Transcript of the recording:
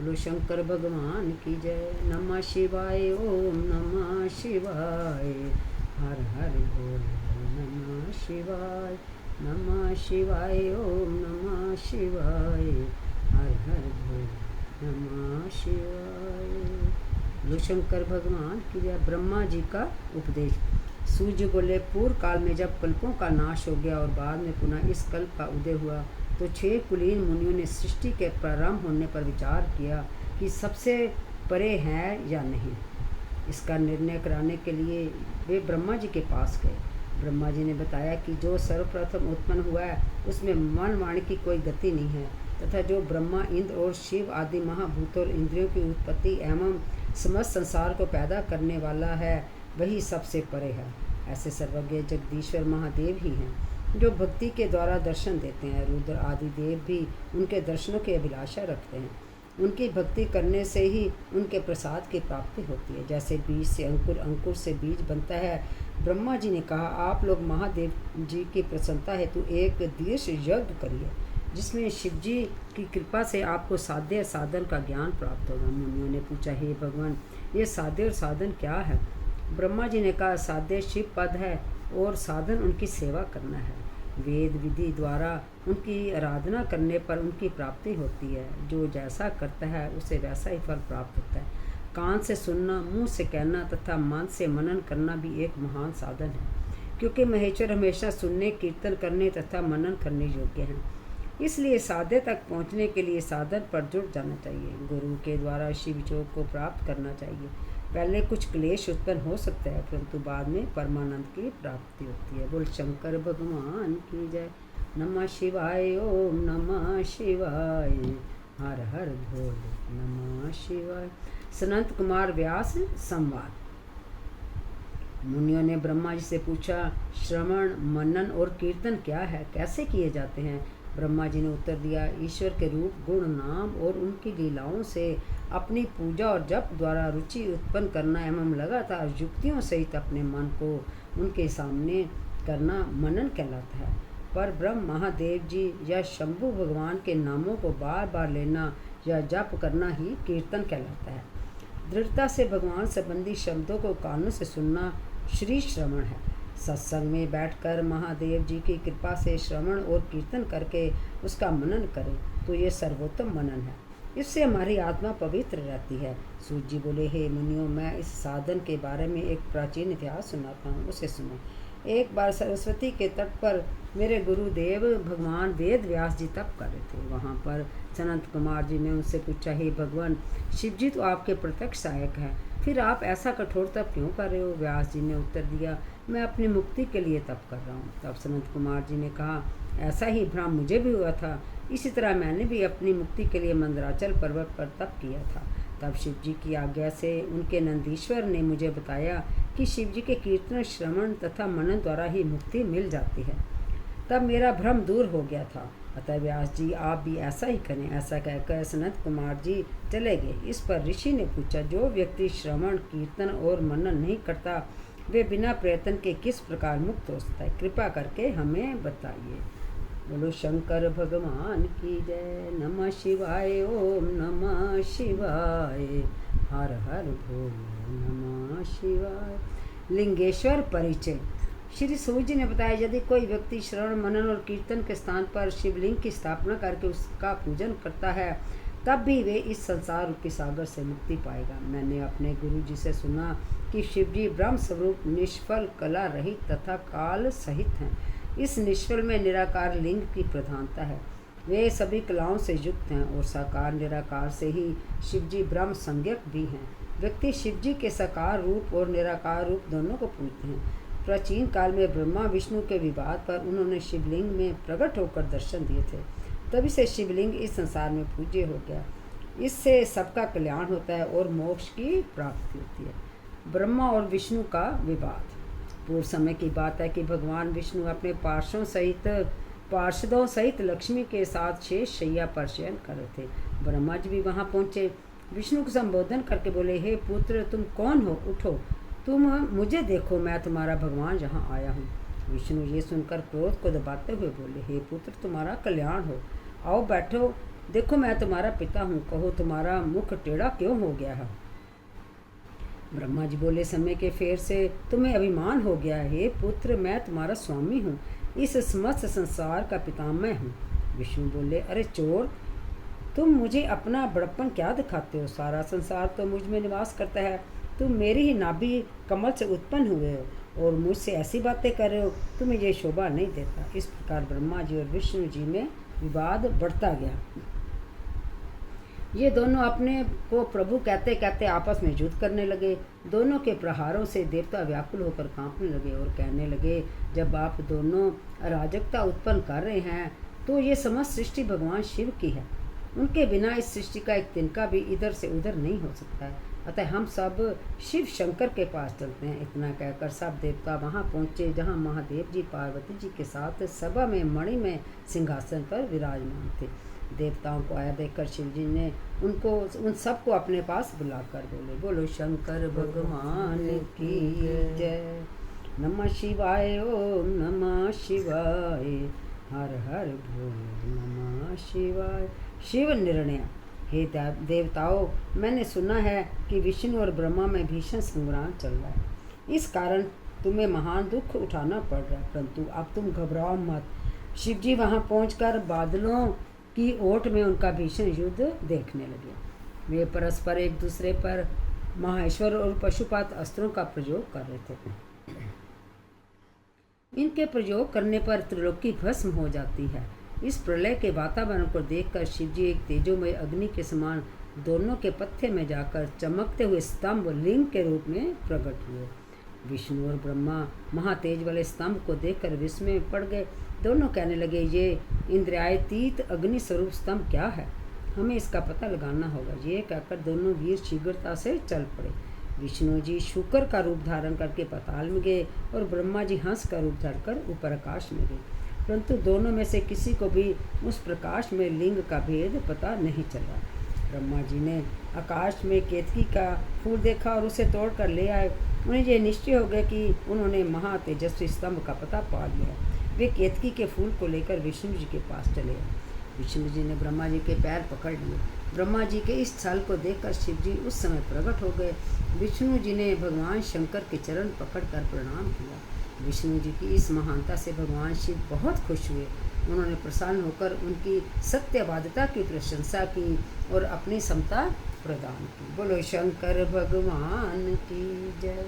बोलो शंकर भगवान की जय। नमः शिवाय, ओम नमः शिवाय, हर हर भोले नमः शिवाय, नमः शिवाय, ओम नमः शिवाय, हर हर भोले नमः शिवाय। बोलो शंकर भगवान की जय। ब्रह्मा जी का उपदेश। सूर्य बोले, पूर्व काल में जब कल्पों का नाश हो गया और बाद में पुनः इस कल्प का उदय हुआ तो 6 कुलीन मुनियों ने सृष्टि के प्रारंभ होने पर विचार किया कि सबसे परे है या नहीं। इसका निर्णय कराने के लिए वे ब्रह्मा जी के पास गए। ब्रह्मा जी ने बताया कि जो सर्वप्रथम उत्पन्न हुआ है उसमें मन वाणी की कोई गति नहीं है, तथा जो ब्रह्मा, इंद्र और शिव आदि महाभूतों और इंद्रियों की उत्पत्ति एवं समस्त संसार को पैदा करने वाला है वही सबसे परे है। ऐसे सर्वज्ञ जगदीश्वर महादेव ही हैं जो भक्ति के द्वारा दर्शन देते हैं। रुद्र आदि देव भी उनके दर्शनों की अभिलाषा रखते हैं। उनकी भक्ति करने से ही उनके प्रसाद की प्राप्ति होती है। जैसे बीज से अंकुर, अंकुर से बीज बनता है। ब्रह्मा जी ने कहा, आप लोग महादेव जी की प्रसन्नता हेतु एक दीर्घ यज्ञ करिए जिसमें शिव जी की कृपा से आपको साध्य साधन का ज्ञान प्राप्त होगा। मुनियों ने पूछा, हे भगवान, ये साध्य और साधन क्या है? ब्रह्मा जी ने कहा, साध्य शिव पद है और साधन उनकी सेवा करना है। वेद विधि द्वारा उनकी आराधना करने पर उनकी प्राप्ति होती है। जो जैसा करता है उसे वैसा ही फल प्राप्त होता है। कान से सुनना, मुंह से कहना तथा मन से मनन करना भी एक महान साधन है, क्योंकि महेश्वर हमेशा सुनने, कीर्तन करने तथा मनन करने योग्य हैं। इसलिए साध्य तक पहुँचने के लिए साधन पर जुड़ जाना चाहिए। गुरु के द्वारा शिव योग को प्राप्त करना चाहिए। पहले कुछ क्लेश उत्पन्न हो सकता है, परंतु बाद में परमानंद की प्राप्ति होती है। बोल शंकर भगवान की जय। नमः शिवाय, ओम नमः शिवाय, हर हर भोले नमः शिवाय। सनत कुमार व्यास संवाद। मुनियों ने ब्रह्मा जी से पूछा, श्रवण, मनन और कीर्तन क्या है, कैसे किए जाते हैं? ब्रह्मा जी ने उत्तर दिया, ईश्वर के रूप, गुण, नाम और उनकी लीलाओं से अपनी पूजा और जप द्वारा रुचि उत्पन्न करना एवं लगातार युक्तियों सहित अपने मन को उनके सामने करना मनन कहलाता है। पर ब्रह्म महादेव जी या शंभु भगवान के नामों को बार बार लेना या जप करना ही कीर्तन कहलाता है। दृढ़ता से भगवान संबंधी शब्दों को कानों से सुनना श्री श्रवण है। सत्संग में बैठकर महादेव जी की कृपा से श्रवण और कीर्तन करके उसका मनन करें तो ये सर्वोत्तम मनन है। इससे हमारी आत्मा पवित्र रहती है। सूर्य जी बोले, हे मुनियों, मैं इस साधन के बारे में एक प्राचीन इतिहास सुनाता हूँ, उसे सुनो। एक बार सरस्वती के तट पर मेरे गुरुदेव भगवान वेद व्यास जी तप कर रहे थे। वहाँ पर सनत कुमार जी ने उनसे पूछा, हे भगवान, शिव जी तो आपके प्रत्यक्ष सहायक हैं, फिर आप ऐसा कठोर तप क्यों कर रहे हो? व्यास जी ने उत्तर दिया, मैं अपनी मुक्ति के लिए तप कर रहा हूँ। तब सनत कुमार जी ने कहा, ऐसा ही भ्रम मुझे भी हुआ था। इसी तरह मैंने भी अपनी मुक्ति के लिए मंदराचल पर्वत पर तप किया था। तब शिव जी की आज्ञा से उनके नंदीश्वर ने मुझे बताया कि शिव जी के कीर्तन, श्रवण तथा मनन द्वारा ही मुक्ति मिल जाती है। तब मेरा भ्रम दूर हो गया था। अतः व्यास जी, आप भी ऐसा ही करें। ऐसा कहकर सनत कुमार जी चले गए। इस पर ऋषि ने पूछा, जो व्यक्ति श्रवण, कीर्तन और मनन नहीं करता वे बिना प्रयत्न के किस प्रकार मुक्त हो सकता है? कृपा करके हमें बताइए। बोलो शंकर भगवान की जय। नमः शिवाय, ओम नमः शिवाय, हर हर भोले नमः शिवाय। लिंगेश्वर परिचय। श्री सूर्य जी ने बताया, यदि कोई व्यक्ति श्रवण, मनन और कीर्तन के स्थान पर शिवलिंग की स्थापना करके उसका पूजन करता है तब भी वे इस संसार रूपी सागर से मुक्ति पाएगा। मैंने अपने गुरु जी से सुना कि शिव जी ब्रह्म स्वरूप, निष्फल, कला रहित तथा काल सहित हैं। इस निष्फल में निराकार लिंग की प्रधानता है। वे सभी कलाओं से युक्त हैं और साकार निराकार से ही शिव जी ब्रह्म संज्ञक भी हैं। व्यक्ति शिव जी के साकार रूप और निराकार रूप दोनों को पूजते हैं। प्राचीन काल में ब्रह्मा विष्णु के विवाद पर उन्होंने शिवलिंग में प्रकट होकर दर्शन दिए थे। तभी से शिवलिंग इस संसार में पूज्य हो गया। इससे सबका कल्याण होता है और मोक्ष की प्राप्ति होती है। ब्रह्मा और विष्णु का विवाद। पूर्व समय की बात है कि भगवान विष्णु अपने पार्षदों सहित लक्ष्मी के साथ शेष शैया पर शयन कर रहे थे। ब्रह्मा जी भी वहाँ पहुँचे। विष्णु को संबोधन करके बोले, हे पुत्र, तुम कौन हो? उठो, तुम मुझे देखो, मैं तुम्हारा भगवान यहाँ आया हूँ। विष्णु ये सुनकर क्रोध को दबाते हुए बोले, हे पुत्र, तुम्हारा कल्याण हो, आओ बैठो, देखो मैं तुम्हारा पिता हूँ, कहो तुम्हारा मुख टेढ़ा क्यों हो गया है। ब्रह्मा जी बोले, समय के फेर से तुम्हें अभिमान हो गया है। हे पुत्र, मैं तुम्हारा स्वामी हूँ, इस समस्त संसार का पितामह हूँ। विष्णु बोले, अरे चोर, तुम मुझे अपना बड़प्पन क्या दिखाते हो? सारा संसार तो मुझ में निवास करता है। तुम मेरी ही नाभि कमल से उत्पन्न हुए हो और मुझसे ऐसी बातें कर रहे हो, तुम्हें ये शोभा नहीं देता। इस प्रकार ब्रह्मा जी और विष्णु जी में विवाद बढ़ता गया। ये दोनों अपने को प्रभु कहते कहते आपस में युद्ध करने लगे। दोनों के प्रहारों से देवता व्याकुल होकर कांपने लगे और कहने लगे, जब आप दोनों अराजकता उत्पन्न कर रहे हैं तो ये समस्त सृष्टि भगवान शिव की है। उनके बिना इस सृष्टि का एक तिनका भी इधर से उधर नहीं हो सकता है। अतः हम सब शिव शंकर के पास चलते हैं। इतना कहकर सब देवता वहां पहुंचे जहां महादेव जी पार्वती जी के साथ सभा में मणि में सिंहासन पर विराजमान थे। देवताओं को आया देखकर शिव जी ने उन सबको अपने पास बुलाकर बोले, बोलो शंकर भगवान की जय। नमः शिवाय, ओम नमः शिवाय, हर हर भोले नमः शिवाय। शिव निर्णय, हे देवताओं, मैंने सुना है कि विष्णु और ब्रह्मा में भीषण संग्राम चल रहा है। इस कारण तुम्हें महान दुख उठाना पड़ रहा है, परंतु अब तुम घबराओ मत। शिव जी वहाँ पहुँचकर बादलों की ओट में उनका भीषण युद्ध देखने लगे। वे परस्पर एक दूसरे पर महेश्वर और पशुपात अस्त्रों का प्रयोग कर रहे थे। इनके प्रयोग करने पर त्रिलोकी भस्म हो जाती है। इस प्रलय के वातावरण को देखकर शिवजी एक तेजोमय अग्नि के समान दोनों के पत्थे में जाकर चमकते हुए स्तंभ लिंग के रूप में प्रकट हुए। विष्णु और ब्रह्मा महातेज वाले स्तंभ को देखकर विस्मय में पड़ गए। दोनों कहने लगे, ये इंद्रियातीत अग्नि स्वरूप स्तंभ क्या है? हमें इसका पता लगाना होगा। ये कहकर दोनों वीर शीघ्रता से चल पड़े। विष्णु जी शुक्र का रूप धारण करके पाताल में गए और ब्रह्मा जी हंस का रूप धरकर ऊपर आकाश में गए, परंतु दोनों में से किसी को भी उस प्रकाश में लिंग का भेद पता नहीं चला। ब्रह्मा जी ने आकाश में केतकी का फूल देखा और उसे तोड़कर ले आए। उन्हें यह निश्चय हो गया कि उन्होंने महातेजस्वी स्तंभ का पता पा लिया। वे केतकी के फूल को लेकर विष्णु जी के पास चले आए। विष्णु जी ने ब्रह्मा जी के पैर पकड़ लिए। ब्रह्मा जी के इस छल को देखकर शिव जी उस समय प्रकट हो गए। विष्णु जी ने भगवान शंकर के चरण पकड़कर प्रणाम किया। विष्णु जी की इस महानता से भगवान शिव बहुत खुश हुए। उन्होंने प्रसन्न होकर उनकी सत्यवादिता की प्रशंसा की और अपनी समता प्रदान की। बोलो शंकर भगवान की जय।